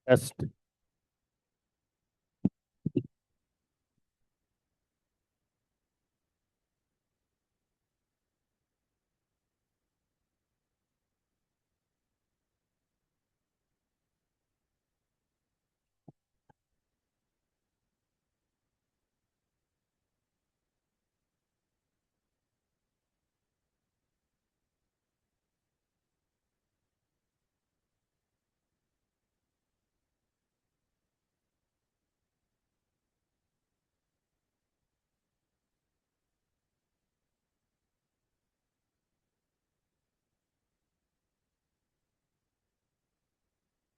Yes.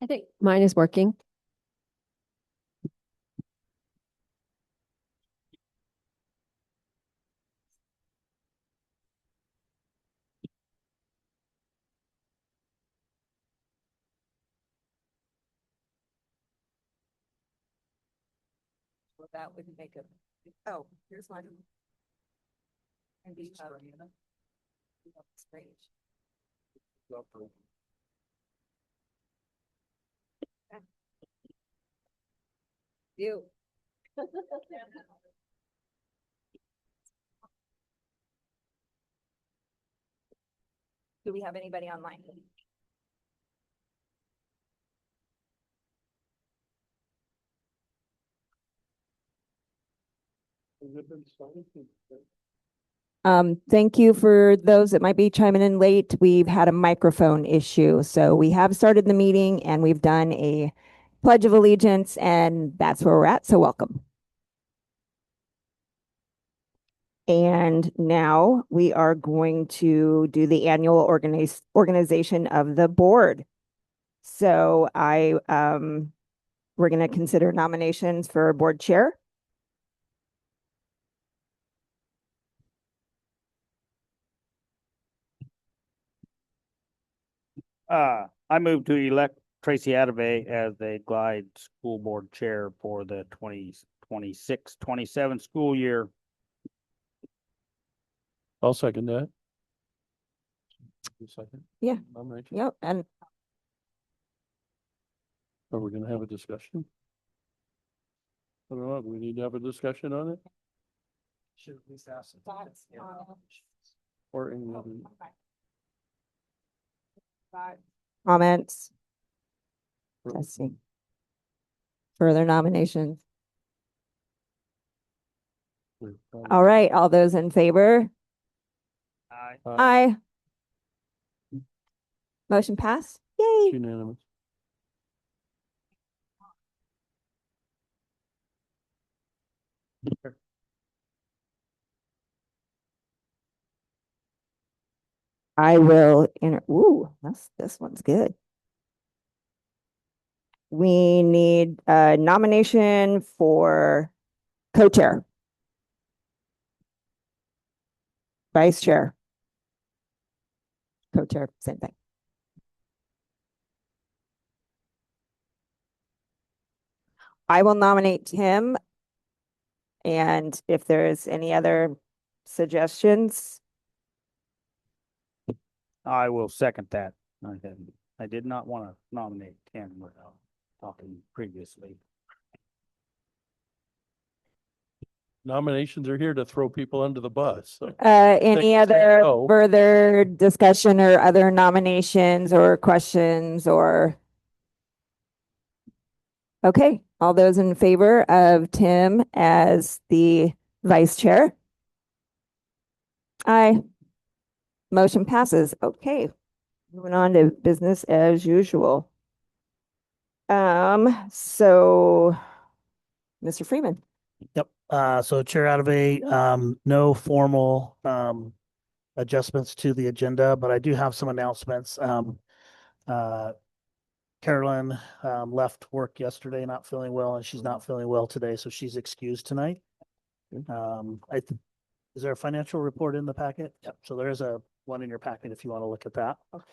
I think mine is working. Well, that would make a, oh, here's one. And be, strange. You. Do we have anybody online? Thank you for those that might be chiming in late. We've had a microphone issue. So we have started the meeting and we've done a pledge of allegiance, and that's where we're at. So welcome. And now we are going to do the annual organization of the board. So we're going to consider nominations for board chair. I move to elect Tracy Adave as the Glide School Board Chair for the 2026-27 school year. I'll second that. Second. Yeah. Nomination. Yep. And Are we gonna have a discussion? I don't know. Do we need to have a discussion on it? Should we ask? Thoughts? Or any other? comments. Let's see. Further nominations. All right. All those in favor? Aye. Aye. Motion passed. Yay. Unanimous. I will ooh, this one's good. We need a nomination for co-chair. Vice chair. Co-chair, same thing. I will nominate Tim. And if there's any other suggestions, I will second that. I did not want to nominate Ken without talking previously. Nominations are here to throw people under the bus. So. any Say other no. further discussion or other nominations or questions or? Okay, all those in favor of Tim as the vice chair? Aye. Motion passes. Okay, moving on to business as usual. So Mr. Freeman. Yep. So Chair Adave, no formal adjustments to the agenda, but I do have some announcements. Carolyn left work yesterday not feeling well, and she's not feeling well today, so she's excused tonight. Is there a financial report in the packet? Yep. So there is one in your packet if you want to look at that. Okay.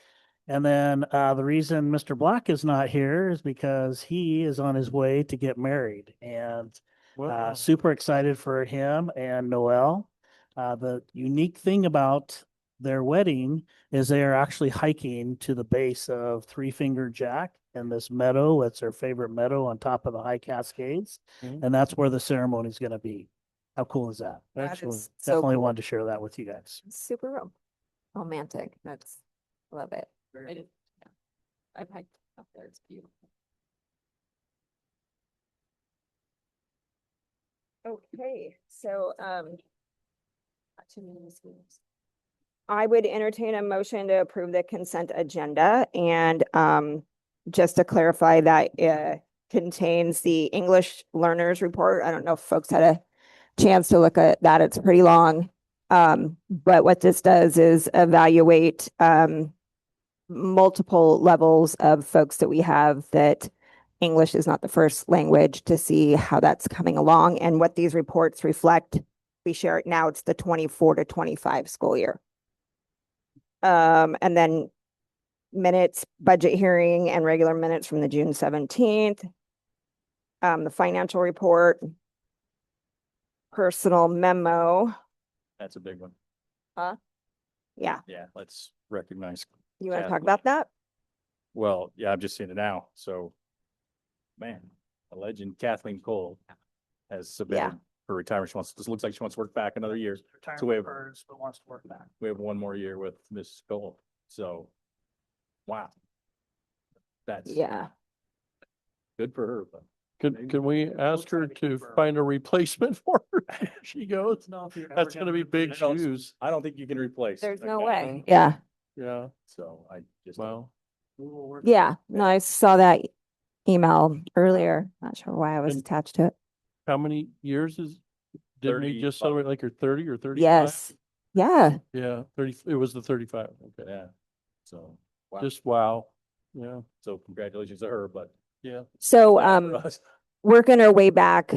And then the reason Mr. Black is not here is because he is on his way to get married, and super excited for him and Noelle. The unique thing about their wedding is they are actually hiking to the base of Three Finger Jack in this meadow. It's their favorite meadow on top of the high Cascades. Mhm. And that's where the ceremony is going to be. How cool is that? That Excellent. is so Definitely cool. wanted to share that with you guys. Super romantic. That's, love it. I did, yeah. I've hiked up there. It's beautiful. Okay, so, I would entertain a motion to approve the consent agenda and, just to clarify that, contains the English learners report. I don't know if folks had a chance to look at that. It's pretty long. But what this does is evaluate, multiple levels of folks that we have that English is not the first language, to see how that's coming along and what these reports reflect. We share it now, it's the 24 to 25 school year. And then minutes, budget hearing and regular minutes from the June 17th. The financial report, personal memo. That's a big one. Yeah, Yeah, let's recognize. you want to Yeah. talk about that? Well, yeah, I've just seen it now. So, man, a legend, Kathleen Cole has submitted her retirement. She wants, this looks like she wants to work back another year. Retirement we have- prefers, but wants to work back. We have one more year with Miss Cole. So, wow. That's Yeah. good for her, but Can we ask her try to to keep her- find a replacement for her? There she goes. No, if you're That's ever gonna be big I don't- shoes. I don't think you can replace. There's a no Kathleen. way. Yeah. Yeah, So I just. wow. We will work. Yeah. No, I saw that email earlier. Not sure why I was And- attached to it. How many years is, didn't we just 35. celebrate like her 30 or 35? Yes. Yeah. Yeah, 30, it was the 35. Okay, Yeah. So, wow. just wow. Yeah, So congratulations to her, but. yeah. So, for us, working her way back,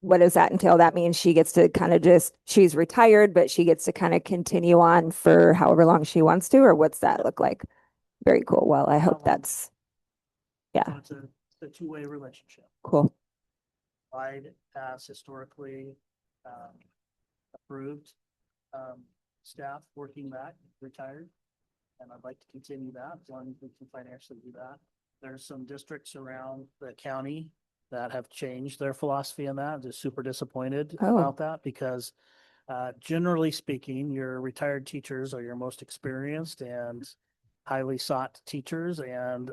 what does that entail? That means she gets to kind of she's retired, but she gets to kind of continue on for however long she wants to, or what's that look like? Very cool. Well, I hope that's, yeah, It's a two-way relationship. cool. Clyde has historically approved staff working back, retired. And I'd like to continue that as long as we can financially do that. There's some districts around the county that have changed their philosophy on that. I'm just super disappointed Oh. about that because generally speaking, your retired teachers are your most experienced and highly sought teachers. And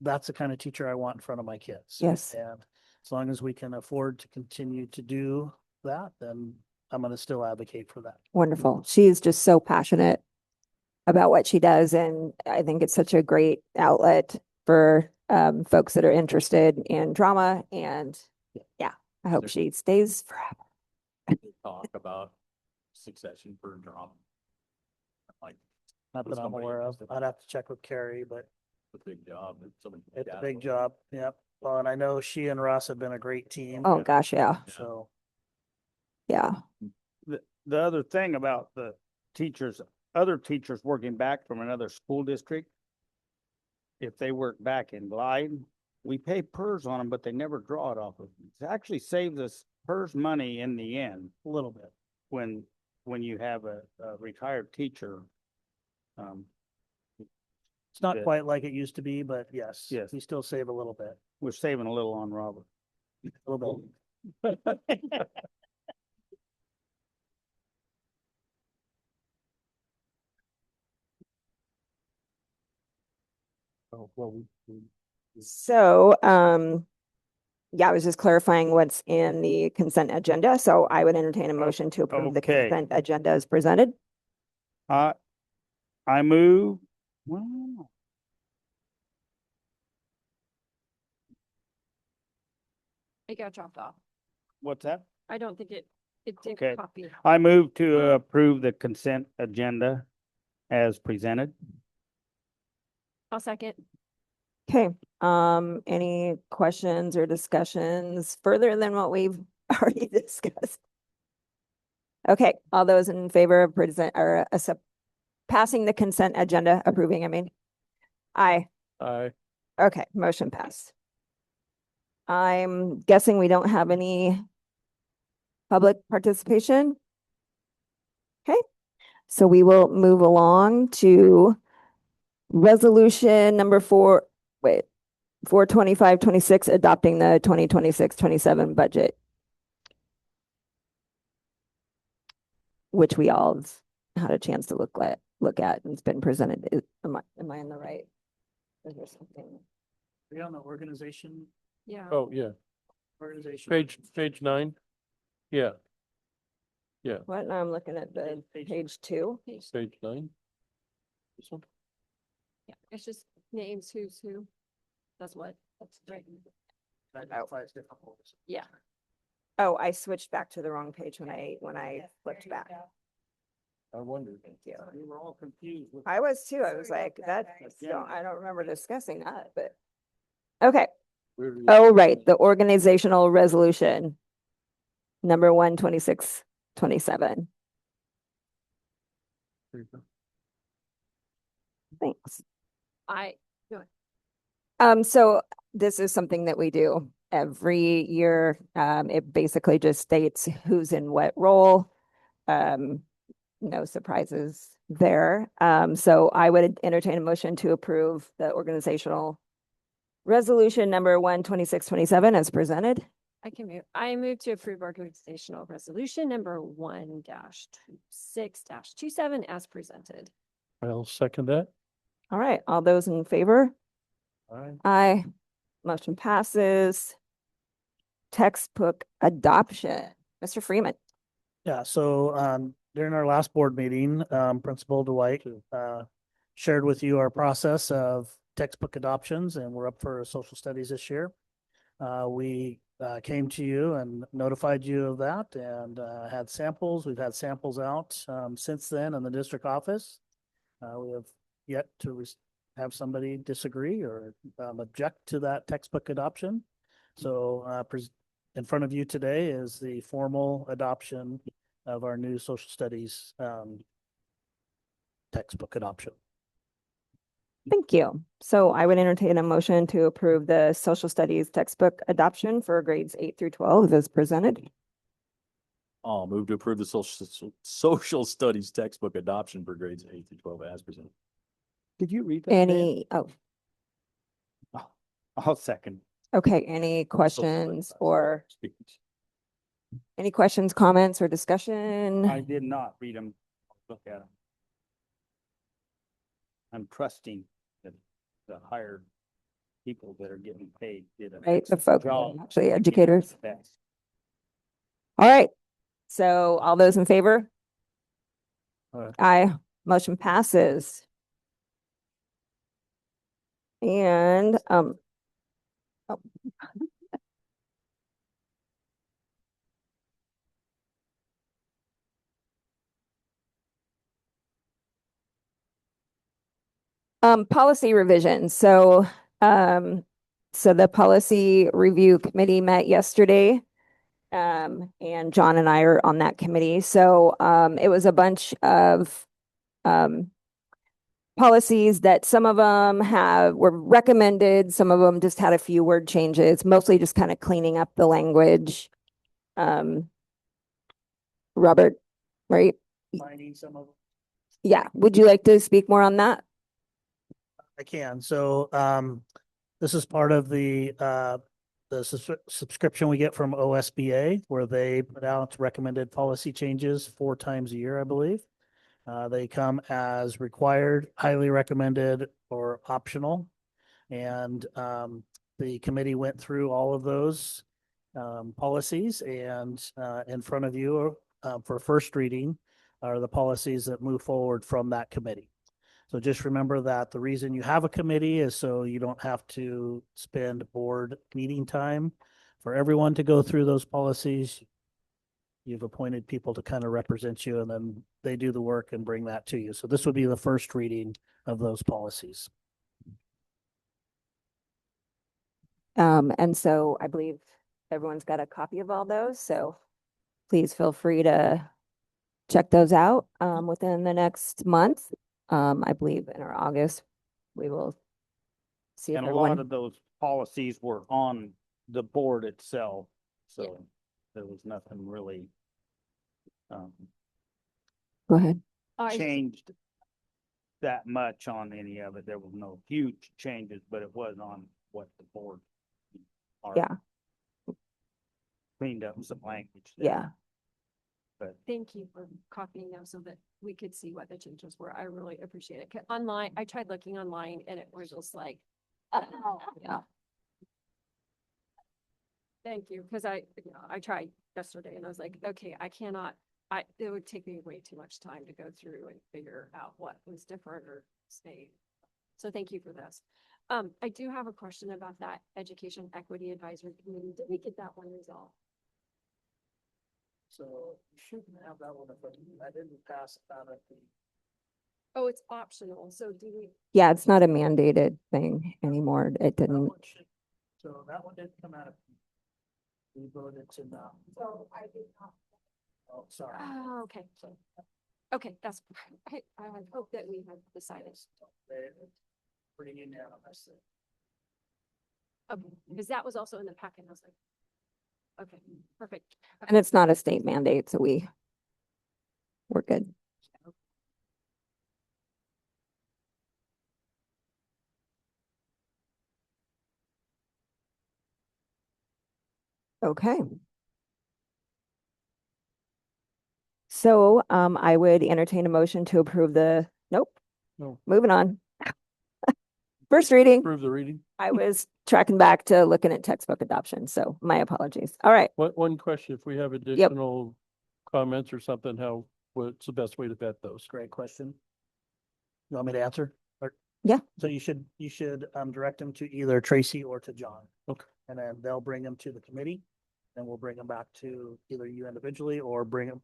that's the kind of teacher I want in front of my kids. Yes. And as long as we can afford to continue to do that, then I'm going to still advocate for that. Wonderful. She is just so passionate about what she does. And I think it's such a great outlet for folks that are interested in drama. And yeah, I hope she stays forever. talk about succession for drama. Like, Not that I'm Somebody aware of. has to- I'd have to check with Carrie, but a big job. and somebody- it's a yeah, big job. Yep. Well, and I know she and Russ have been a great team. Oh, gosh, yeah. So Yeah. The other thing about the teachers, other teachers working back from another school district, if they work back in Glide, we pay PERS on them, but they never draw it off of. It actually saves us PERS money in the end a little bit. when you have a retired teacher. It's not Good. quite like it used to be, but yes. Yes. We still save a little bit, We're saving a little on Robert. a little bit. Oh, well, So, yeah, I was just clarifying what's in the consent agenda. So I would entertain a motion to approve the Okay. consent agenda as presented. I move, well, It got dropped off. what's that? I don't think it did Okay. copy. I move to approve the consent agenda as presented. I'll second. Okay, any questions or discussions further than what we've already discussed? Okay, all those in favor of passing the consent agenda, approving, I mean? Aye. I, Okay, motion passed. I'm guessing we don't have any public participation. Okay, so we will move along to resolution number 4. wait, for 25-26, adopting the 2026-27 budget. Which we all have had a chance to look at and it's been presented. Am I in the right? Is there something? Are you on the organization? Yeah. Oh, yeah, Organization. page 9. Yeah, What? Now I'm looking at the page 2. page 9. This one? Yeah, it's just names, who's who. That's what, that's right. Identifies different roles. Yeah. Oh, I switched back to the wrong page when I flipped back. I wondered. Thank you. We were all confused with. I was too. I was Sorry like, about that, that, guys. I don't remember discussing that, but. Okay. Where do you- Oh, right. The organizational resolution. Number 126-27. There you go. Thanks. So this is something that we do every year. It basically just states who's in what role. No surprises there. So I would entertain a motion to approve the organizational resolution number 126-27 as presented. I move to approve organizational resolution number 1-26-27 as presented. I'll second that. All right, all those in favor? All right. Aye. Motion passes. Textbook adoption. Mr. Freeman. Yeah, so during our last board meeting, Principal Dwight shared with you our process of textbook adoptions, and we're up for social studies this year. We came to you and notified you of that and had samples. We've had samples out since then in the district office. We have yet to have somebody disagree or object to that textbook adoption. So in front of you today is the formal adoption of our new social studies textbook adoption. Thank you. So I would entertain a motion to approve the social studies textbook adoption for grades 8-12 as presented. I'll move to approve the social studies textbook adoption for grades 8-12 as presented. Did you read that? Dan? I'll second. Okay, any questions or Speakers. any questions, comments or discussion? I did not read them. Look at them. I'm trusting that the hired people that are getting paid did a Right, the folks, job. actually educators. Best. All right. So all those in favor? Aye. Aye. Motion passes. And, oh. Policy revision. So the policy review committee met yesterday. And John and I are on that committee. So it was a bunch of policies that some of them were recommended, some of them just had a few word changes, mostly just kind of cleaning up the language. Robert, right? Finding some of Yeah. Would you like to speak more on that? I can. So this is part of the subscription we get from OSBA, where they put out recommended policy changes 4 times a year, I believe. They come as required, highly recommended, or optional. And the committee went through all of those policies, and in front of you for first reading are the policies that move forward from that committee. So just remember that the reason you have a committee is so you don't have to spend board meeting time for everyone to go through those policies. You've appointed people to kind of represent you, and then they do the work and bring that to you. So this would be the first reading of those policies. And so I believe everyone's got a copy of all those. So please feel free to check those out within the next month. I believe in our August, we will see if And a lot everyone, of those policies were on the board itself, so there was nothing really go ahead. changed that much on any of it. There was no huge changes, but it was on what the board. already Yeah. Cleaned up some language. there. Yeah. Thank you for copying them so that we could see what the changes were. I really appreciate it. 'Cause online, I tried looking online and it was just like, Yeah. thank you, because I tried yesterday and I was like, okay, it would take me way too much time to go through and figure out what was different or stayed. So thank you for this. I do have a question about that Education Equity Advisory Committee. Did we get that one resolved? So you shouldn't have that one, but I didn't pass it out at the. Oh, it's optional. So do we, Yeah, it's not a mandated thing anymore. It That didn't. one should- So that one didn't come out of. We voted to not. so I did not. Oh, sorry. Oh, okay. So Okay, that's, I had hoped that we had decided. they- Pretty unanimous. Okay, because that was also in the packet. I was like, okay, perfect. And it's not a state mandate, so we're good. Okay. So, I would entertain a motion to approve nope, No, moving on. First reading, approve the reading. I was tracking back to looking at textbook adoption, so my apologies. All right. One question, if we have additional comments or something, what's the best way to vet those? Great question. You want me to answer? Or- Yeah. So you should direct them to either Tracy or to John. Okay. And then they'll bring them to the committee. And we'll bring them back to either you individually or bring them.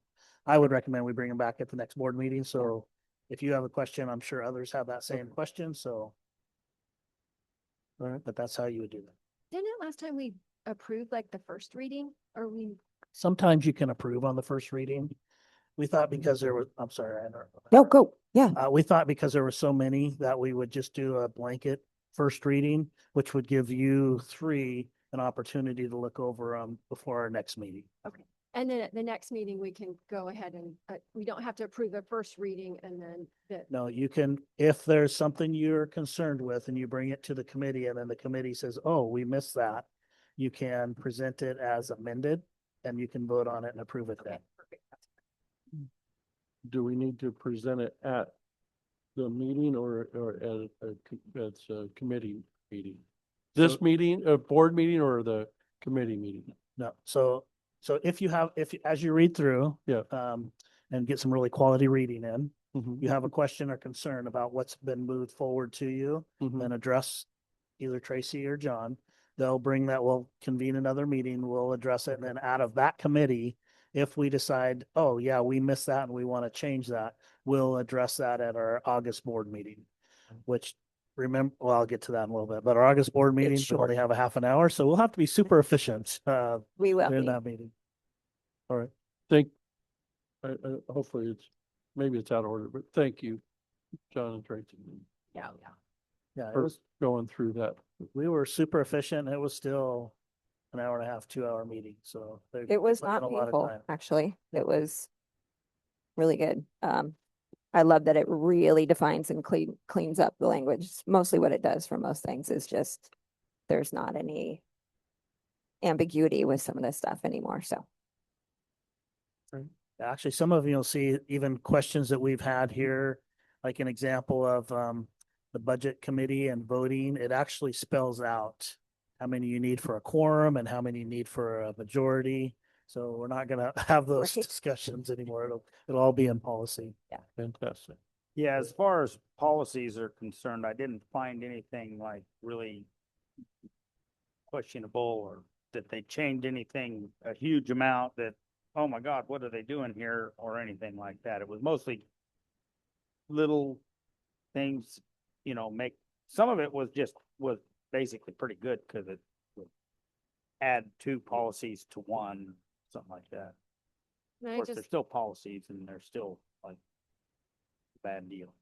I would recommend we bring them back at the next board meeting. So if you have a question, I'm sure others have that same question. So. All right, but that's how you would do that. Didn't it last time we approved like the first reading or we? Sometimes you can approve on the first reading. We thought because there was, I'm sorry, I don't. No, go. Yeah. We thought because there were so many that we would just do a blanket first reading, which would give you three an opportunity to look over them before our next meeting. And then at the next meeting, we can go ahead and, we don't have to approve the first reading and then No, you can, if there's something you're concerned with and you bring it to the committee and then the committee says, oh, we missed that, you can present it as amended and you can vote on it and approve it then. perfect. Do we need to present it at the meeting or at a committee meeting? This So- meeting, a board meeting or the committee meeting? No, so if you have, as you read through. Yeah. And get some really quality reading in, Mhm, you have a question or concern about what's been moved forward to you, mhm. then address either Tracy or John. They'll bring that, we'll convene another meeting, we'll address it, and then out of that committee, if we decide, oh, yeah, we missed that and we want to change that, we'll address that at our August board meeting, which remember, well, I'll get to that in a little bit, but our August board meeting, we short. only have a half an hour, so we'll have to be super efficient, We will. during be. that meeting. All right, hopefully maybe it's out of order, but thank you, John and Tracy, Yeah. Yeah, it for was, going through that. we were super efficient. It was still an hour and a half, 2 hour meeting, so. they It was put in not a lot of painful, time. actually. It was really good. I love that it really defines and cleans up the language. Mostly what it does for most things is just, there's not any ambiguity with some of this stuff anymore, so. Actually, some of you'll see even questions that we've had here, like an example of the budget committee and voting, it actually spells out how many you need for a quorum and how many you need for a majority. So we're not gonna have those Right. discussions anymore. It'll all be in policy. Fantastic. Yeah, as far as policies are concerned, I didn't find anything like really questionable or that they changed anything, a huge amount that, oh my God, what are they doing here or anything like that. It was mostly little things, some of it was basically pretty good because it would add two policies to one, something like that. And Of I course, just, they're still policies and they're still like a bad deal.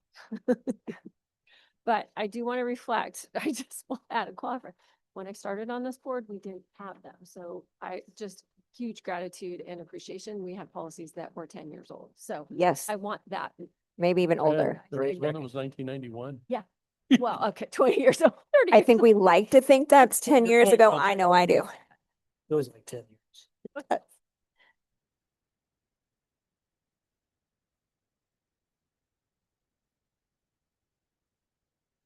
but I do want to reflect, I just want to add a qualifier. When I started on this board, we didn't have them. So I just huge gratitude and appreciation. We had policies that were 10 years old. So Yes, I want that maybe even older. There was one that was 1991. Well, okay, 20 years old, 30 I years think we like to think that's 10 years ago. I know I do. It was like 10 years.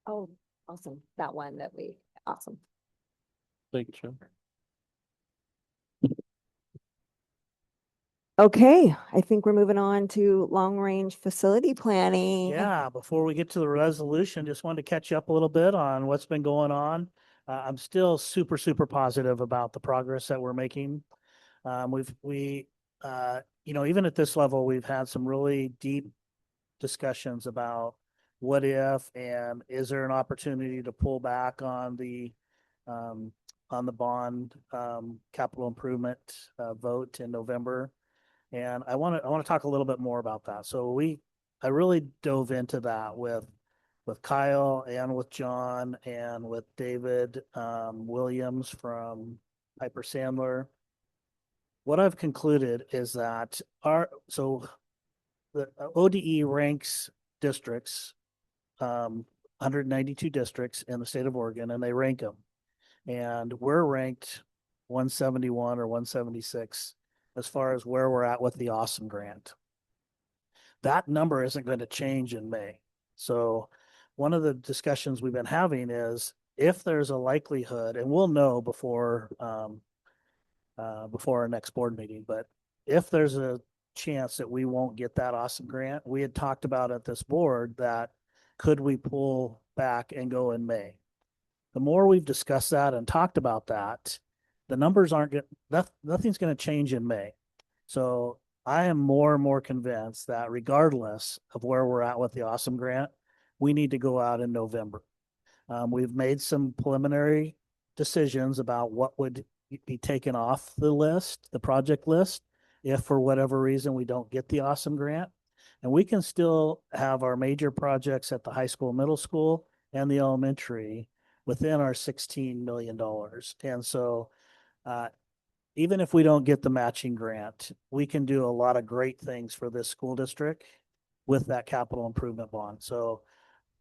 Oh, awesome. That one that we, awesome. Thank you, Jim. Okay, I think we're moving on to long-range facility planning. Yeah, before we get to the resolution, just wanted to catch you up a little bit on what's been going on. I'm still super, super positive about the progress that we're making. Even at this level, we've had some really deep discussions about what if and is there an opportunity to pull back on the bond capital improvement vote in November. And I want to talk a little bit more about that. I really dove into that with Kyle and with John and with David Williams from Piper Sandler. What I've concluded is that the ODE ranks districts, 192 districts in the state of Oregon, and they rank them. And we're ranked 171 or 176 as far as where we're at with the Awesome Grant. That number isn't going to change in May. So one of the discussions we've been having is if there's a likelihood, and we'll know before our next board meeting, but if there's a chance that we won't get that Awesome Grant, we had talked about at this board that could we pull back and go in May? The more we've discussed that and talked about that, the numbers nothing's going to change in May. So I am more and more convinced that regardless of where we're at with the Awesome Grant, we need to go out in November. We've made some preliminary decisions about what would be taken off the list, the project list, if for whatever reason we don't get the Awesome Grant. And we can still have our major projects at the high school, middle school, and the elementary within our $16 million. And so even if we don't get the matching grant, we can do a lot of great things for this school district with that capital improvement bond. So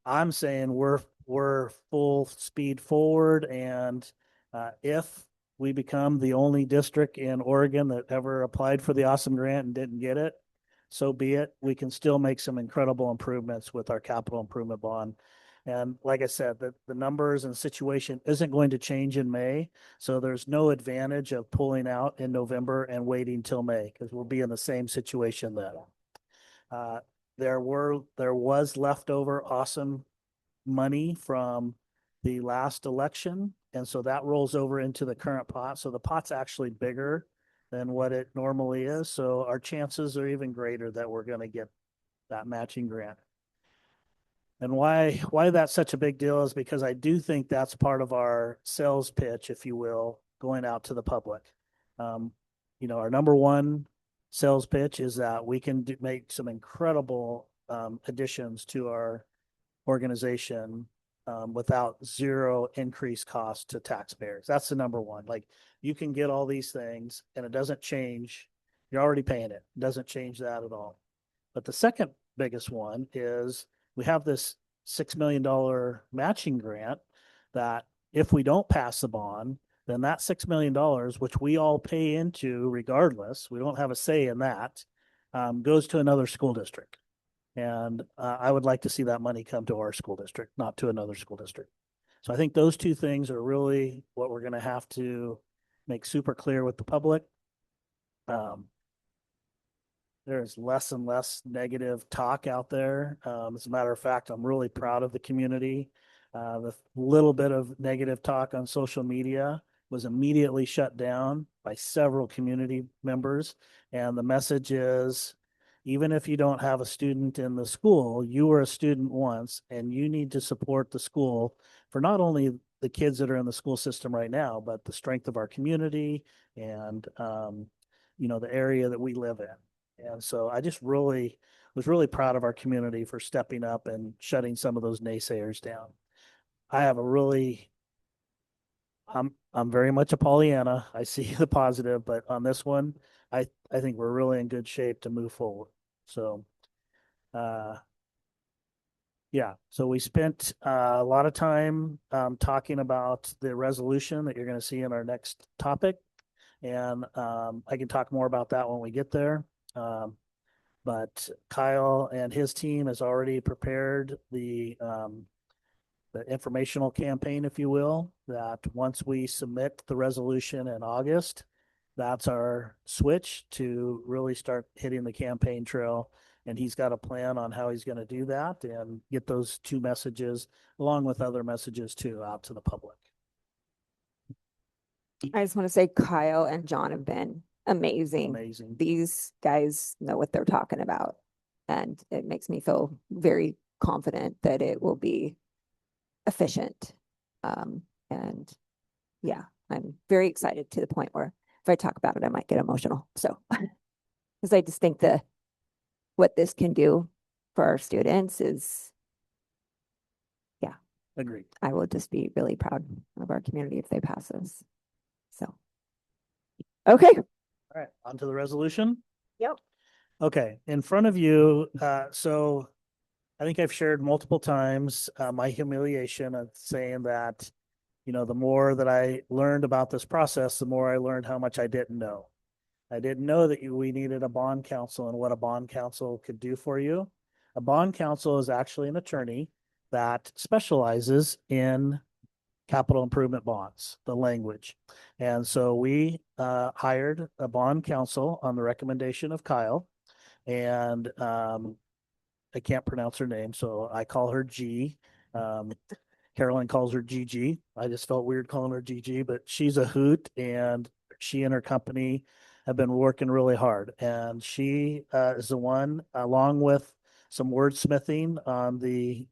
I'm saying we're full speed forward. And if we become the only district in Oregon that ever applied for the Awesome Grant and didn't get it, so be it. We can still make some incredible improvements with our capital improvement bond. And like I said, the numbers and situation isn't going to change in May. So there's no advantage of pulling out in November and waiting till May because we'll be in the same situation then. There was leftover awesome money from the last election. And so that rolls over into the current pot. So the pot's actually bigger than what it normally is. So our chances are even greater that we're going to get that matching grant. And why that's such a big deal is because I do think that's part of our sales pitch, if you will, going out to the public. Our number one sales pitch is that we can make some incredible additions to our organization without zero increased cost to taxpayers. That's the number one. Like you can get all these things and it doesn't change. You're already paying it. It doesn't change that at all. But the second biggest one is we have this $6 million matching grant that if we don't pass the bond, then that $6 million, which we all pay into regardless, we don't have a say in that, goes to another school district. And I would like to see that money come to our school district, not to another school district. So I think those two things are really what we're going to have to make super clear with the public. There's less and less negative talk out there. As a matter of fact, I'm really proud of the community. The little bit of negative talk on social media was immediately shut down by several community members. And the message is, even if you don't have a student in the school, you were a student once, and you need to support the school for not only the kids that are in the school system right now, but the strength of our community and, the area that we live in. And so I just was really proud of our community for stepping up and shutting some of those naysayers down. I'm very much a Pollyanna. I see the positive, but on this one, I think we're really in good shape to move forward. So Yeah, so we spent a lot of time talking about the resolution that you're going to see in our next topic. And I can talk more about that when we get there. But Kyle and his team has already prepared the informational campaign, if you will, that once we submit the resolution in August, that's our switch to really start hitting the campaign trail. And he's got a plan on how he's going to do that and get those two messages, along with other messages too, out to the public. I just want to say Kyle and John have been amazing. Amazing. These guys know what they're talking about. And it makes me feel very confident that it will be efficient. And yeah, I'm very excited to the point where if I talk about it, I might get emotional. So, because I just think what this can do for our students is, Agreed. I will just be really proud of our community if they pass this. So, okay. All right, on to the resolution. Yep. Okay, in front of you, so I think I've shared multiple times my humiliation of saying that, the more that I learned about this process, the more I learned how much I didn't know. I didn't know that we needed a bond counsel and what a bond counsel could do for you. A bond counsel is actually an attorney that specializes in capital improvement bonds, the language. And so we hired a bond counsel on the recommendation of Kyle. And I can't pronounce her name, so I call her G. Carolyn calls her Gigi. I just felt weird calling her Gigi, but she's a hoot, and she and her company have been working really hard. And she is the one, along with some wordsmithing on the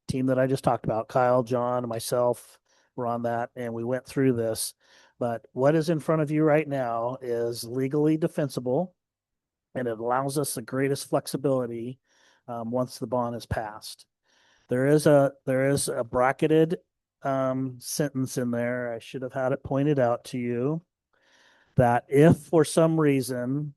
team that I just talked about. Kyle, John, and myself were on that, and we went through this. But what is in front of you right now is legally defensible, and it allows us the greatest flexibility once the bond is passed. There is a bracketed sentence in there. I should have had it pointed out to you that if for some reason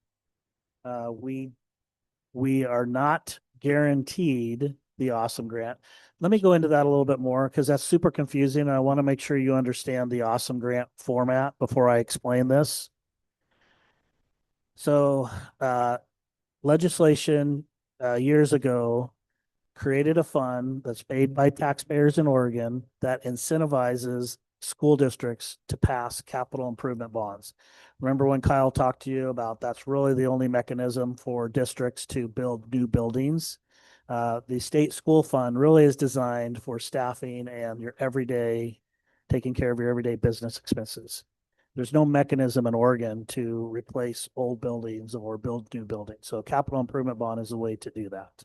we are not guaranteed the awesome grant. Let me go into that a little bit more because that's super confusing. And I want to make sure you understand the awesome grant format before I explain this. So legislation years ago created a fund that's paid by taxpayers in Oregon that incentivizes school districts to pass capital improvement bonds. Remember when Kyle talked to you about that's really the only mechanism for districts to build new buildings? The state school fund really is designed for staffing and your everyday, taking care of your everyday business expenses. There's no mechanism in Oregon to replace old buildings or build new buildings. So capital improvement bond is a way to do that.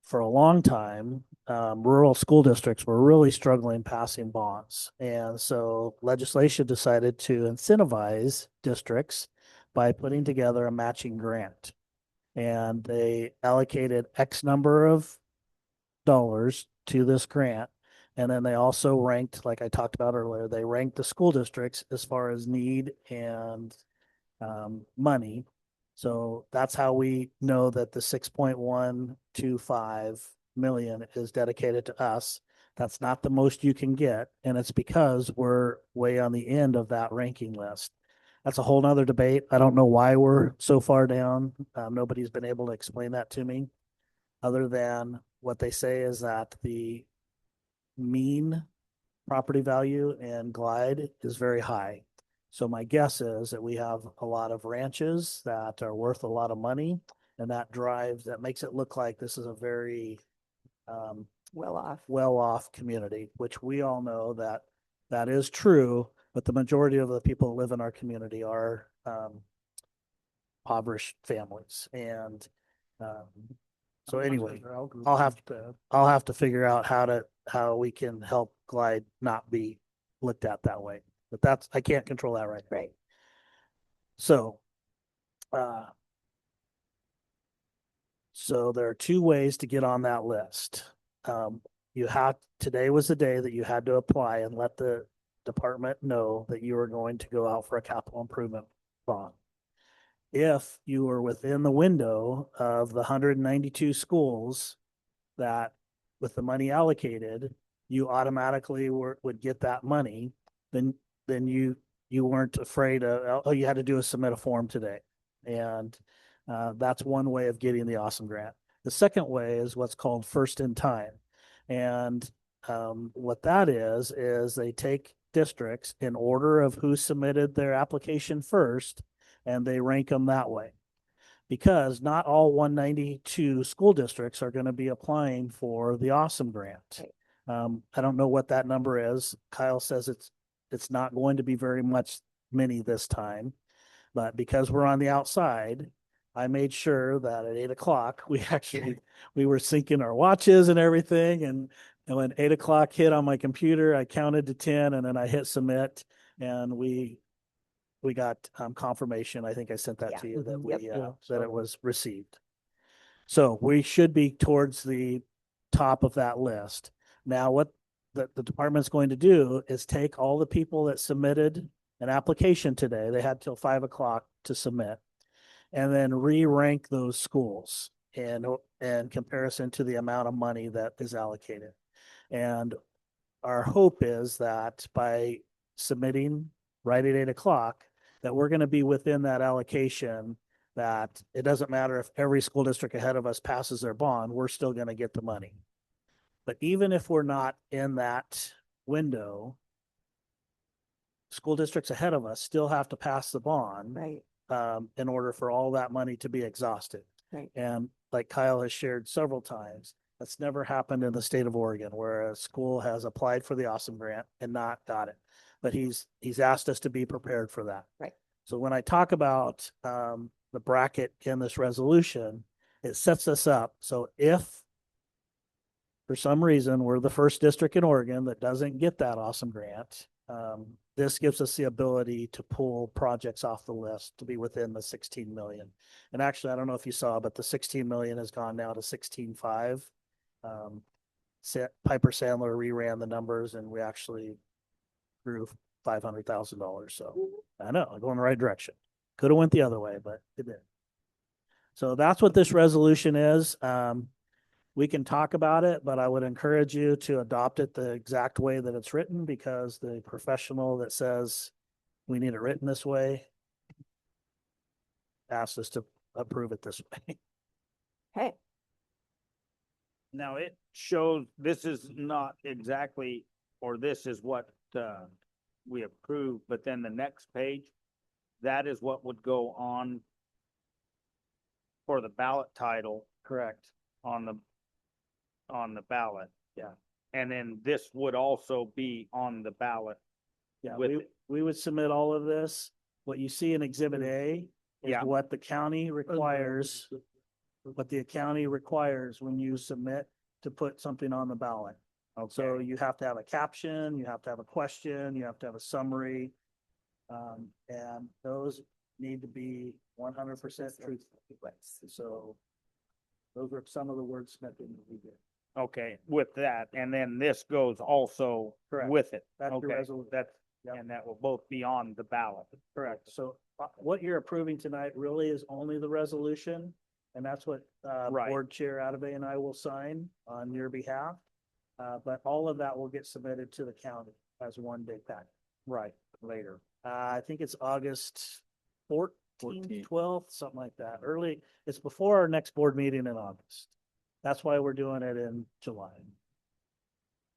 For a long time, rural school districts were really struggling passing bonds. And so legislation decided to incentivize districts by putting together a matching grant. And they allocated X number of dollars to this grant. And then they also ranked, like I talked about earlier, they ranked the school districts as far as need and money. So that's how we know that the 6.125 million is dedicated to us. That's not the most you can get. And it's because we're way on the end of that ranking list. That's a whole nother debate. I don't know why we're so far down. Nobody's been able to explain that to me, other than what they say is that the mean property in Glide is very high. So my guess is that we have a lot of ranches that are worth a lot of money, and that makes it look like this is a very well-off community, which we all know that is true, but the majority of the people who live in our community are impoverished families. And so anyway, I'll have to figure out how we can help Glide not be looked at that way. But I can't control that right now. Right. So there are two ways to get on that list. Today was the day that you had to apply and let the department know that you were going to go out for a capital improvement bond. if you were within the window of the 192 schools that with the money allocated, you automatically would get that money, then you weren't afraid of, oh, you had to do is submit a form today. And that's one way of getting the Awesome Grant. The second way is what's called first in time. And what that is they take districts in order of who submitted their application first, and they rank them that way. Because not all 192 school districts are going to be applying for the Awesome Grant. Right. I don't know what that number is. Kyle says it's not going to be very many this time, but because we're on the outside, I made sure that at 8 o'clock, we were syncing our watches and everything. And when 8 o'clock hit on my computer, I counted to 10 and then I hit submit, and we got confirmation. I think I sent that Yeah. to you that Yep. that it was received. So we should be towards the top of that list. Now, what the department's going to do is take all the people that submitted an application today, they had till 5 o'clock to submit, and then re-rank those schools in comparison to the amount of money that is allocated. And our hope is that by submitting right at 8 o'clock, that we're going to be within that allocation, that it doesn't matter if every school district ahead of us passes their bond, we're still going to get the money. But even if we're not in that window, school districts ahead of us still have to pass the bond Right. in order for all that money to be exhausted. Right. And like Kyle has shared several times, that's never happened in the state of Oregon, where a school has applied for the Awesome Grant and not got it. But he's asked us to be prepared for that. Right. So when I talk about the bracket in this resolution, it sets us up. So if for some reason we're the first district in Oregon that doesn't get that Awesome Grant, this gives us the ability to pull projects off the list to be within the 16 million. And actually, I don't know if you saw, but the 16 million has gone now to 16.5. Piper Sandler reran the numbers, and we actually grew $500,000. So I know I'm going in the right direction. Could have went the other way, but it did. So that's what this resolution is. We can talk about it, but I would encourage you to adopt it the exact way that it's written, because the professional that says we need it written this way asked us to approve it this way. Okay. Now it shows this is not exactly, or this is what, we approved, but then the next page, that is what would go on for the ballot title Correct. on the ballot. Yeah. And then this would also be on the ballot. Yeah, With it. we would submit all of this. What you see in Exhibit A is Yeah. what the county requires, what the county requires when you submit to put something on the ballot. So Okay, you have to have a caption, you have to have a question, you have to have a summary. And those need to be 100% truthful. So those are some of the wordsmithing that we did. okay, with that, and then this goes also Correct. with it. That's your Okay, resolution. that's, Yep. and that will both be on the ballot. Correct. So what you're approving tonight really is only the resolution. And that's what Right. Board Chair Adave and I will sign on your behalf. But all of that will get submitted to the county as one big packet. Right, later. I think it's August 14th, 14th. 12th, something like that. Early, it's before our next board meeting in August. That's why we're doing it in July.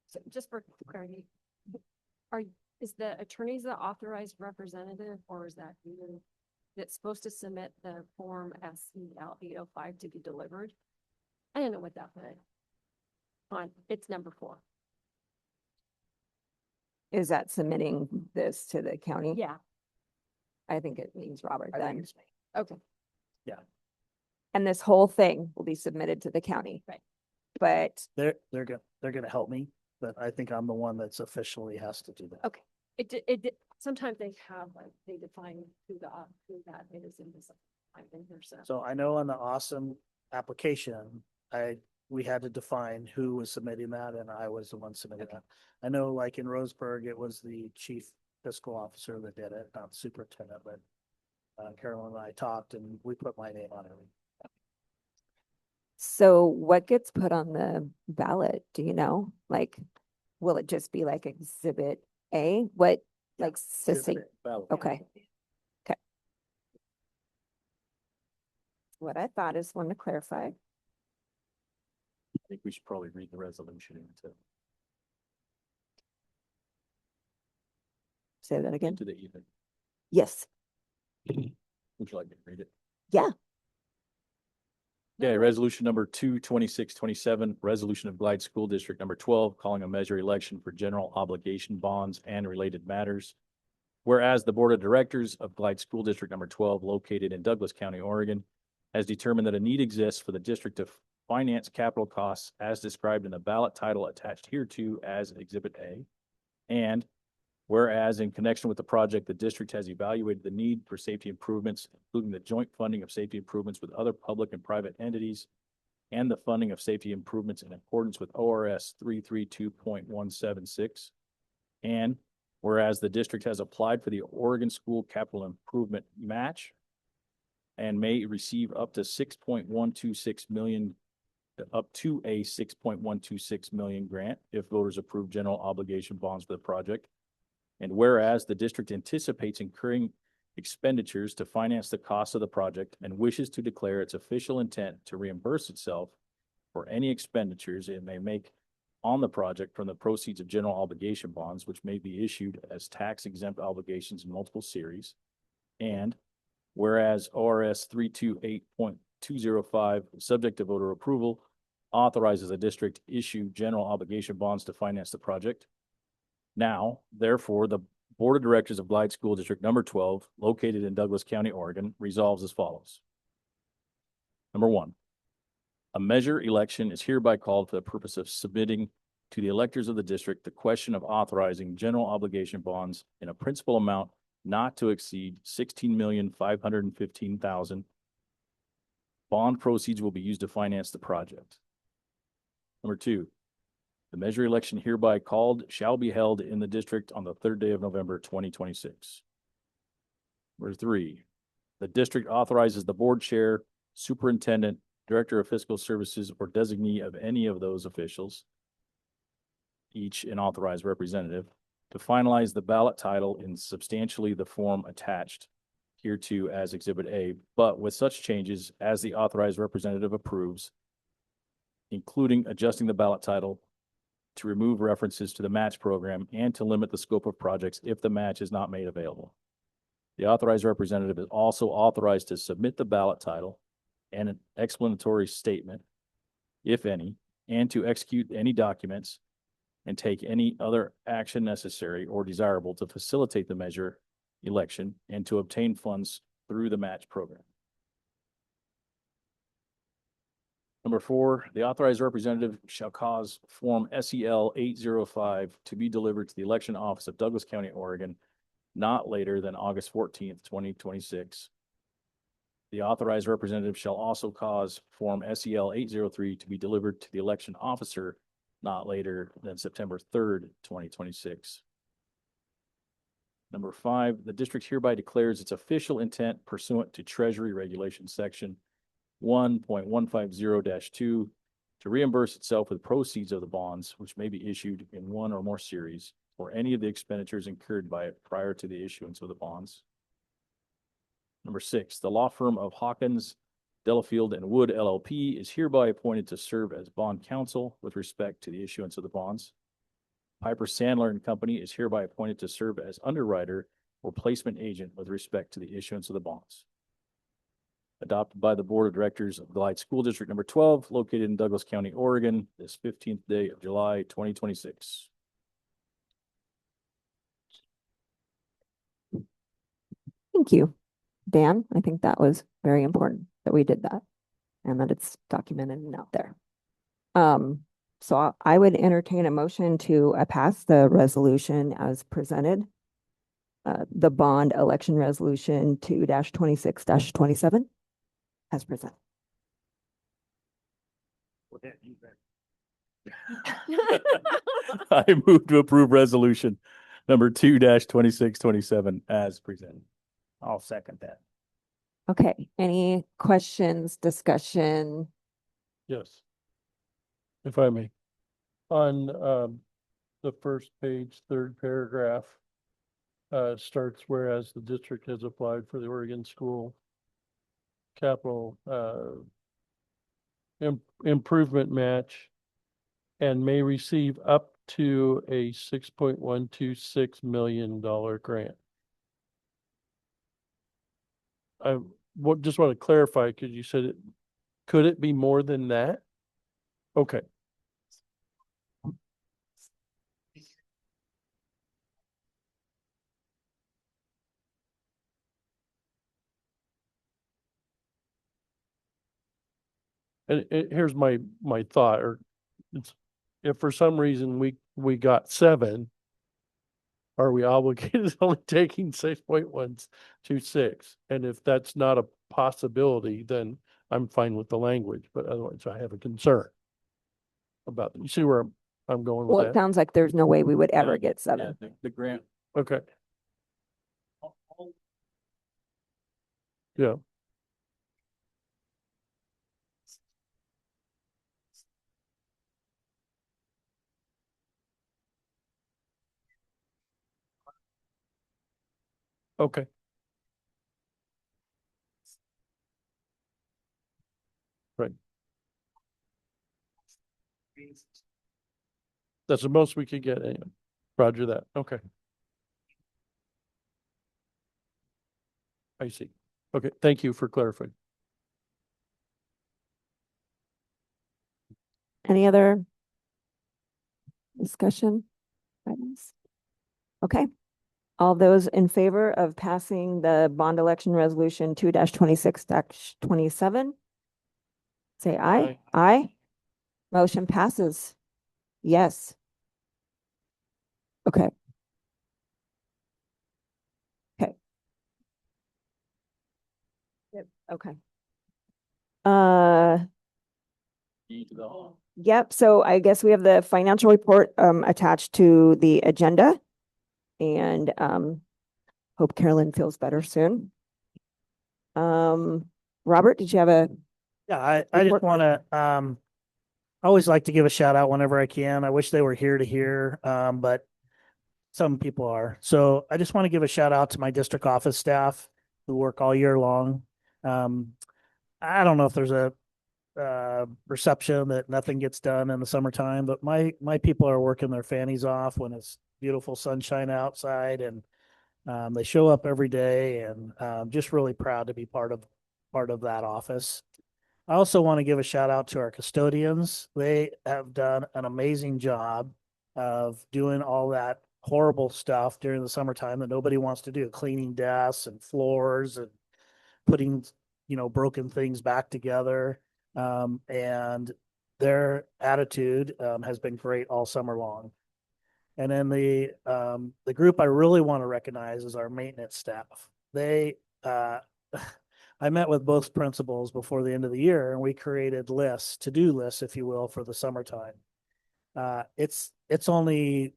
So just for clarity, is the attorney's the authorized representative, or is that you that's supposed to submit the form SCL 805 to be delivered? I don't know what that meant. It's number 4. Is that submitting this to the county? Yeah, I think it means Robert I think then. it's me. okay. And this whole thing will be submitted to the county. Right. But They're gonna help me, but I think I'm the one that's officially has to do that. Okay. Sometimes they have, like, they define who that is in this. I'm in here, so. So I know on the Awesome application, we had to define who was submitting that, and I was the one submitting that. I know like in Roseburg, it was the chief fiscal officer that did it, not the superintendent, but Carolyn and I talked and we put my name on it. So what gets put on the ballot? Do you know? Like, will it just be like exhibit A? What, like succinct? Ballot. Okay. Okay. What I thought is one to clarify. I think we should probably read the resolution into, Say that again. into the even. Yes. Would you like me to read it? Yeah. Okay, resolution number 2/26/27, resolution of Glide School District number 12, calling a measure election for general obligation bonds and related matters. Whereas the Board of Directors of Glide School District number 12, located in Douglas County, Oregon, has determined that a need exists for the district to finance capital costs as described in the ballot title attached hereto as Exhibit A. And whereas in connection with the project, the district has evaluated the need for safety improvements, including the joint funding of safety improvements with other public and private entities, and the funding of safety improvements in accordance with ORS 332.176. And whereas the district has applied for the Oregon School Capital Improvement Match and may receive up to 6.126 million, up to a 6.126 million grant if voters approve general obligation bonds for the project. And whereas the district anticipates incurring expenditures to finance the cost of the project and wishes to declare its official intent to reimburse itself for any expenditures it may make on the project from the proceeds of general obligation bonds, which may be issued as tax exempt obligations in multiple series. And whereas ORS 328.205, subject to voter approval, authorizes the district issue general obligation bonds to finance the project. Now, therefore, the Board of Directors of Glide School District number 12, located in Douglas County, Oregon, resolves as follows. Number one, a measure election is hereby called for the purpose of submitting to the electors of the district the question of authorizing general obligation bonds in a principal amount not to exceed $16,515,000. Bond proceeds will be used to finance the project. Number two, the measure election hereby called shall be held in the district on the third day of November 2026. Number three, the district authorizes the board chair, superintendent, director of fiscal services, or designee of any of those officials, each an authorized representative, to finalize the ballot title in substantially the form attached hereto as Exhibit A, but with such changes as the authorized representative approves, including adjusting the ballot title to remove references to the match program and to limit the scope of projects if the match is not made available. The authorized representative is also authorized to submit the ballot title and an explanatory statement, if any, and to execute any documents and take any other action necessary or desirable to facilitate the measure election and to obtain funds through the match program. Number four, the authorized representative shall cause Form SEL 805 to be delivered to the election office of Douglas County, Oregon, not later than August 14th, 2026. The authorized representative shall also cause Form SEL 803 to be delivered to the election officer not later than September 3rd, 2026. Number five, the district hereby declares its official intent pursuant to Treasury Regulation Section 1.150-2 to reimburse itself with proceeds of the bonds, which may be issued in one or more series, or any of the expenditures incurred by it prior to the issuance of the bonds. Number six, the law firm of Hawkins, Delafield and Wood LLP is hereby appointed to serve as bond counsel with respect to the issuance of the bonds. Piper Sandler and Company is hereby appointed to serve as underwriter or placement agent with respect to the issuance of the bonds. Adopted by the Board of Directors of Glide School District number 12, located in Douglas County, Oregon, this 15th day of July, 2026. Thank you, Dan. I think that was very important that we did that and that it's documented and out there. So I would entertain a motion to pass the resolution as presented. The bond election resolution 2-26-27 as presented. I move to approve resolution number 2/2627 as presented. I'll second that. Okay, any questions, discussion? Yes. If I may. On the first page, third paragraph, starts whereas the district has applied for the Oregon School Capital Improvement Match and may receive up to a $6.126 million grant. I just want to clarify, because you said could it be more than that? Okay. And here's my thought, or it's, if for some reason we got 7, are we obligated only taking 6.126? And if that's not a possibility, then I'm fine with the language, but otherwise I have a concern about, you see where I'm going Well, with it that? sounds like there's no way we would ever Yeah, get Yeah, 7. the grant. Okay, yeah, okay. Right. That's the most we could get anyway. Roger that. Okay. I see. Okay, thank you for clarifying. Any other discussion items? Okay. All those in favor of passing the bond election resolution 2-26-27? Say aye. Aye. Aye. Motion passes. Yes. Okay. Okay. Yep. Okay. Key to the hall. Yep. So I guess we have the financial report attached to the agenda. And hope Carolyn feels better soon. Robert, did you have a Yeah, I just report? want to, I always like to give a shout out whenever I can. I wish they were here to hear, but some people are. So I just want to give a shout out to my district office staff who work all year long. I don't know if there's a perception that nothing gets done in the summertime, but my people are working their fannies off when it's beautiful sunshine outside, and they show up every day, and just really proud to be part of that office. I also want to give a shout out to our custodians. They have done an amazing job of doing all that horrible stuff during the summertime that nobody wants to do, cleaning desks and floors and putting, broken things back together. And their attitude has been great all summer long. And then the group I really want to recognize is our maintenance staff. They I met with both principals before the end of the year, and we created lists, to-do lists, if you will, for the summertime. It's only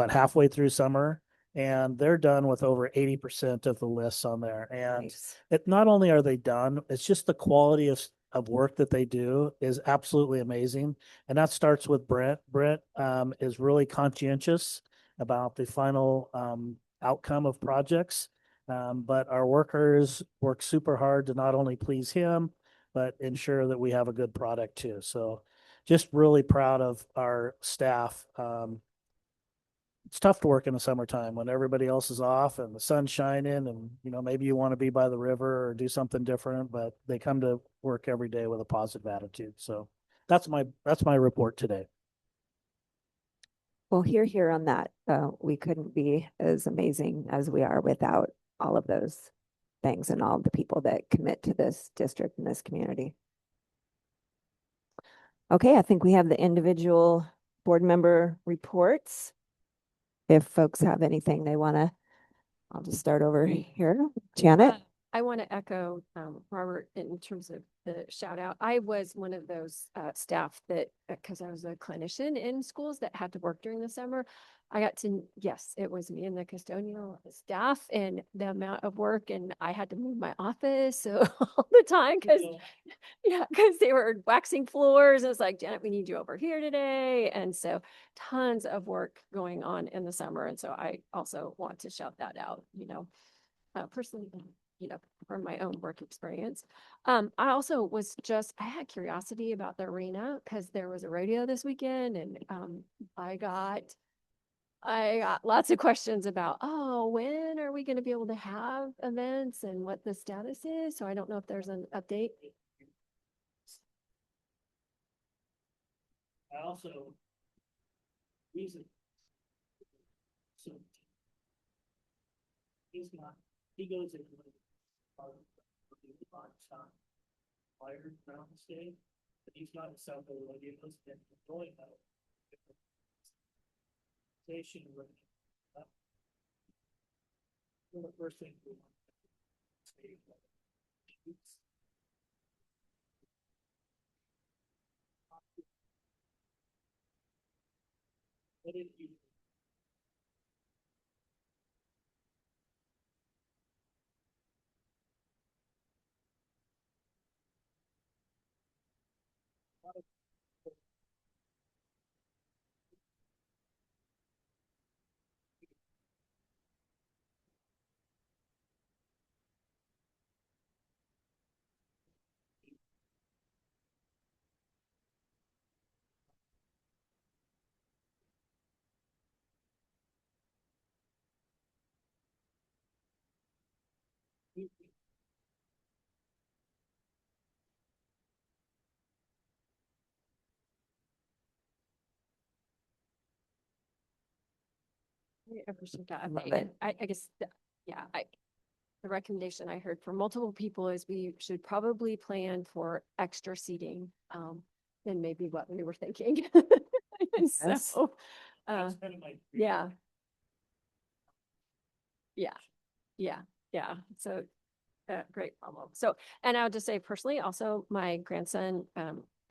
halfway through summer, and they're done with over 80% of the lists on there. And Nice. it not only are they done, it's just the quality of work that they do is absolutely amazing. And that starts with Brent. Brent is really conscientious about the final outcome of projects. But our workers work super hard to not only please him, but ensure that we have a good product too. So just really proud of our staff. It's tough to work in the summertime when everybody else is off and the sun's shining, and maybe you want to be by the river or do something different, but they come to work every day with a positive attitude. So that's my report today. Well, here on that. We couldn't be as amazing as we are without all of those things and all the people that commit to this district and this community. Okay, I think we have the individual board member reports. If folks have anything they want to, I'll just start over here. Janet? I want to echo Robert in terms of the shout out. I was one of those staff that, because I was a clinician in schools that had to work during the summer, I got to, yes, it was me and the custodial staff and the amount of work, and I had to move my office so all the time because yeah, because they were waxing floors. It was like, Janet, we need you over here today. And so tons of work going on in the summer. And so I also want to shout that out, personally, from my own work experience. I also I had curiosity about the arena because there was a rodeo this weekend, and I got lots of questions about, oh, when are we going to be able to have events and what the status is? So I don't know if there's an update. I also. Reason. So. He goes into. Fire around the state, but he's not in South Carolina, and going out. Station. The first thing. What did you? I appreciate that Love update. it. And I guess, the recommendation I heard from multiple people is we should probably plan for extra seating, than maybe what we were thinking. And Yes. so, That's kind of my. yeah. Yeah. So, great problem. So, and I would just say personally, also my grandson,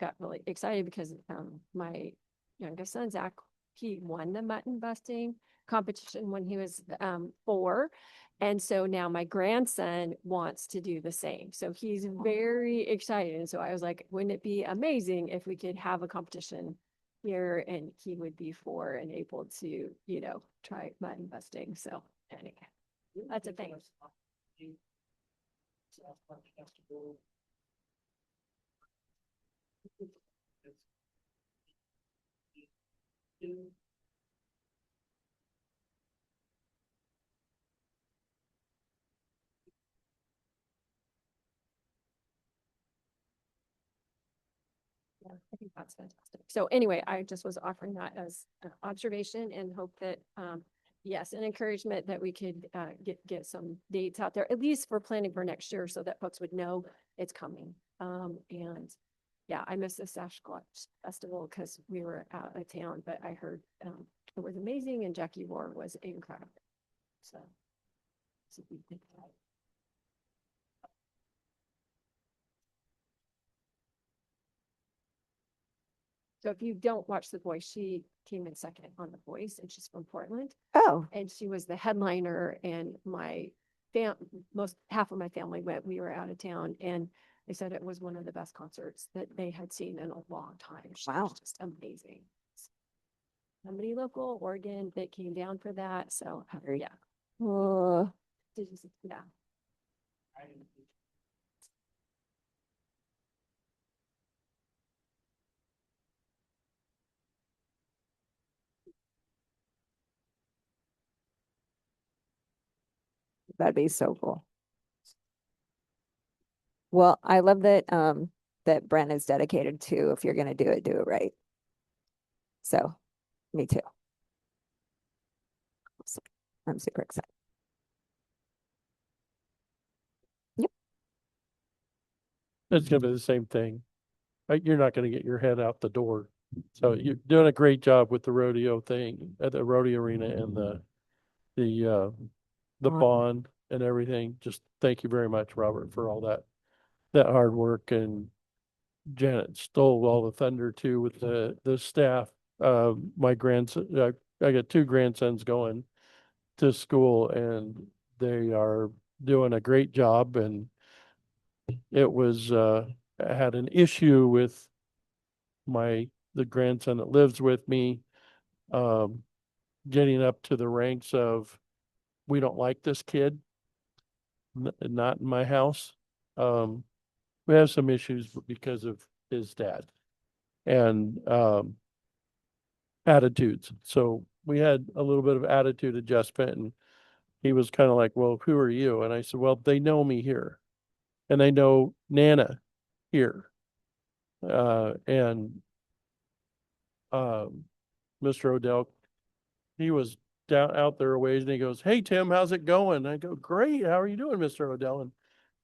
got really excited because, my youngest son, Zach, he won the mutton busting competition when he was, 4. And so now my grandson wants to do the same. So he's very excited. And so I was like, wouldn't it be amazing if we could have a competition here and he would be 4 and able to, try mutton busting. So anyway, that's a thing. Yeah, I think that's fantastic. So anyway, I just was offering that as an observation and hope that, yes, an encouragement that we could, get some dates out there, at least for planning for next year so that folks would know it's coming. And yeah, I missed the Sasquatch Festival because we were out of town, but I heard, it was amazing and Jackie Rohr was incredible. So. We did that. So if you don't watch The Voice, she came in second on The Voice and she's from Portland. Oh, And she was the headliner and my half of my family went, we were out of town and they said it was one of the best concerts that they had seen in a long time. She Wow. was just amazing. Somebody local, Oregon, that came down for that. So yeah. Yeah. that'd be so cool. Well, I love that Brent is dedicated to, if you're gonna do it right. So, me too. So, I'm super excited. It's gonna be the same thing. You're not gonna get your head out the door. So you're doing a great job with the rodeo thing at the rodeo arena and the Awesome. bond and everything. Just thank you very much, Robert, for all that hard work. And Janet stole all the thunder too with the staff. My grandson, I got two grandsons going to school and they are doing a great job, and it was, I had an issue with the grandson that lives with me, um, getting up to the ranks of, we don't like this kid, not in my house. We have some issues because of his dad and, attitudes. So we had a little bit of attitude adjustment, and he was kind of like, well, who are you? And I said, well, they know me here and they know Nana here. And Mr. Odell, he was down out there a ways, and he goes, hey, Tim, how's it going? I go, great. How are you doing, Mr. Odell? And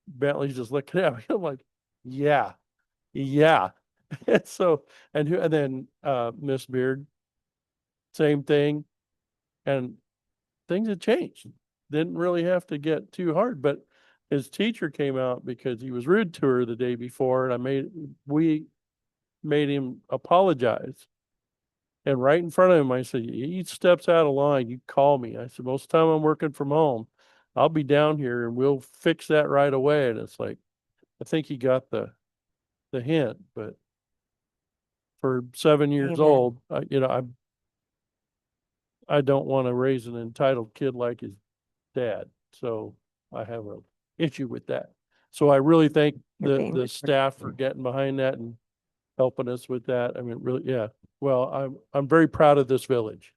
Bentley's just looking at me. I'm like, yeah, yeah. And so, and then Miss Beard, same thing. And things had changed. Didn't really have to get too hard, but his teacher came out because he was rude to her the day before, and we made him apologize. And right in front of him, I said, he steps out of line, you call me. I said, most of the time I'm working from home. I'll be down here and we'll fix that right away. And it's like, I think he got the hint, but for 7 years Amen. old, I don't want to raise an entitled kid like his dad. So I have a issue with that. So I really thank You're the being- staff for getting behind that and helping us with that. I mean, really, yeah. Well, I'm very proud of this village.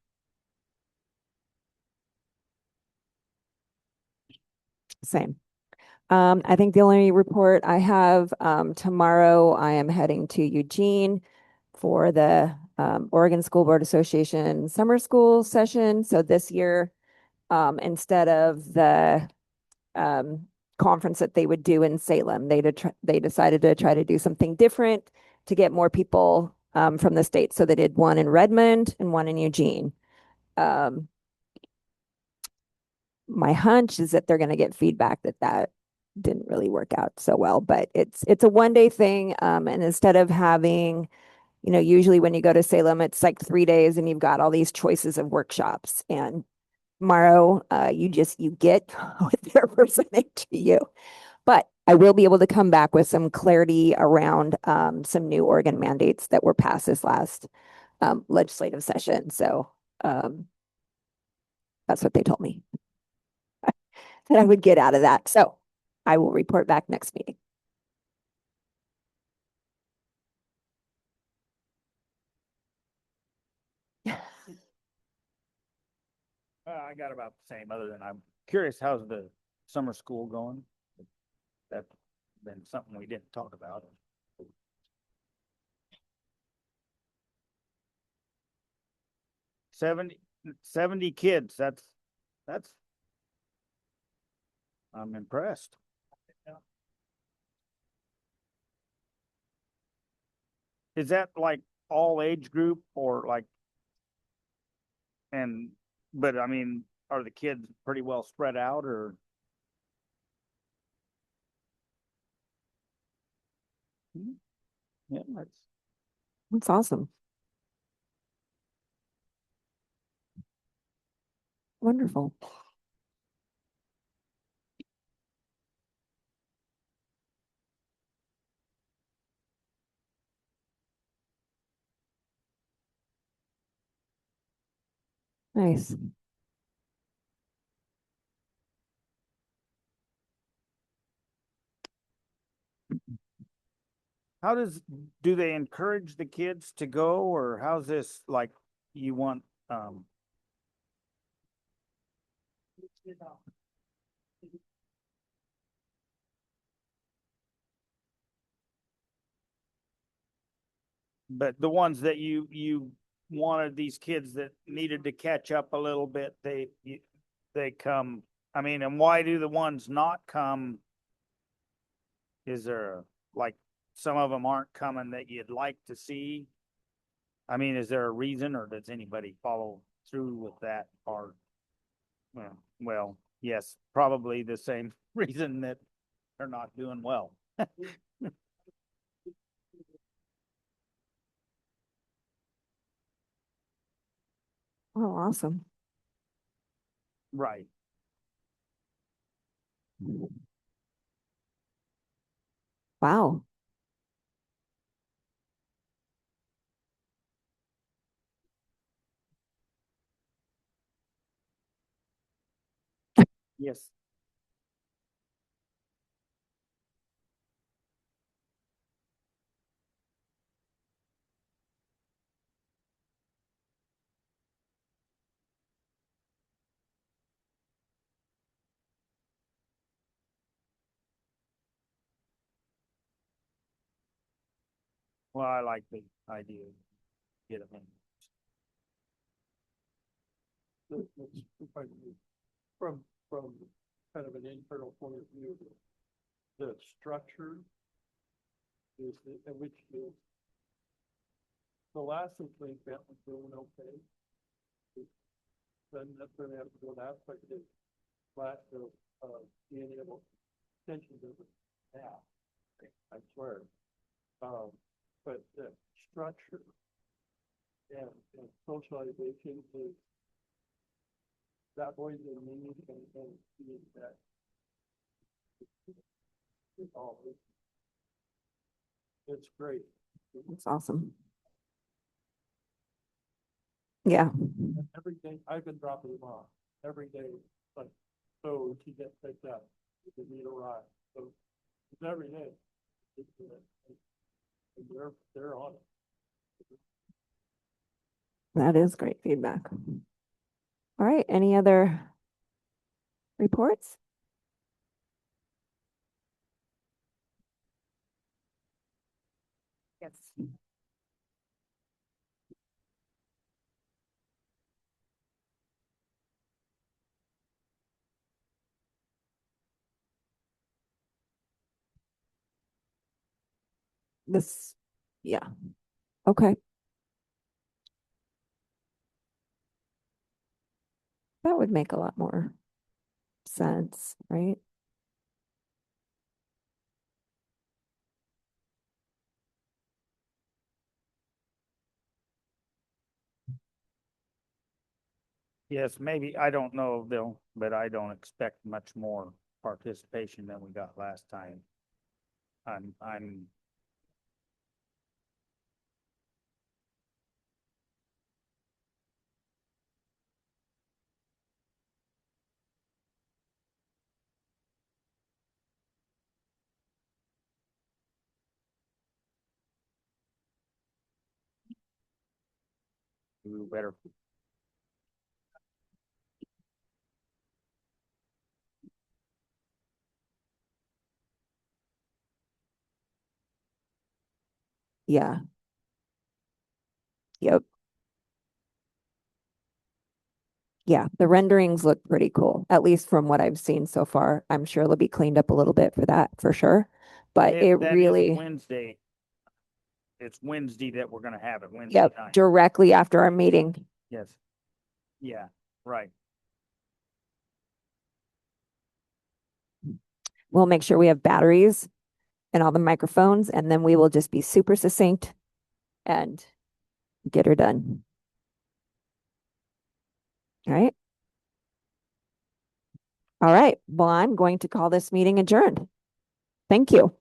Same. I think the only report I have, tomorrow I am heading to Eugene for the Oregon School Board Association summer school session. So this year, instead of the conference that they would do in Salem, they decided to try to do something different to get more people from the state. So they did one in Redmond and one in Eugene. My hunch is that they're going to get feedback that didn't really work out so well, but it's a 1 day thing. And instead of having, usually when you go to Salem, it's like 3 days and you've got all these choices of workshops. And tomorrow, you get what they're presenting to you. But I will be able to come back with some clarity around some new Oregon mandates that were passed this last legislative session. So that's what they told me that I would get out of that. So I will report back next meeting. I got about the same, other than I'm curious, how's the summer school going? That's been something we didn't talk about. 70 kids, that's, I'm impressed. Is that like all age group or like, but I mean, are the kids pretty well spread out or? Yeah, That's awesome. Wonderful. Nice. do they encourage the kids to go, or how's this, like, you want, but the ones that you wanted, these kids that needed to catch up a little bit, they come, I mean, and why do the ones not come? Is there, like, some of them aren't coming that you'd like to see? I mean, is there a reason, or does anybody follow through with that part? Well, yes, probably the same reason that they're not doing well. Oh, awesome. Right. Wow. Yes. Well, I like the idea. of Get them in. If I can, from kind of an internal point of view, the structure is, which is the last thing that was doing okay. Then that's going to have to go that way. The lack of being able attention to the staff. I swear. But the structure and socialization is that boys in need and see that it's all it's great. That's awesome. Yeah. And every day I've been dropping them off every day, like, so she gets picked up, we need a ride. So it's every day. And they're on it. That is great feedback. All right, any other reports? Yes. This, yeah. Okay. That would make a lot more sense, right? Yes, maybe, I don't know if they'll, but I don't expect much more participation than we got last time. I'm do better. Yeah. Yep. Yeah, the renderings look pretty cool, at least from what I've seen so far. I'm sure it'll be cleaned up a little bit for that, for sure. But it That is really, Wednesday. It's Wednesday that we're gonna have it, Wednesday yep, night. directly after our meeting. Yes. Yeah, right. We'll make sure we have batteries and all the microphones, and then we will just be super succinct and get her done. All right. All right. Well, I'm going to call this meeting adjourned. Thank you.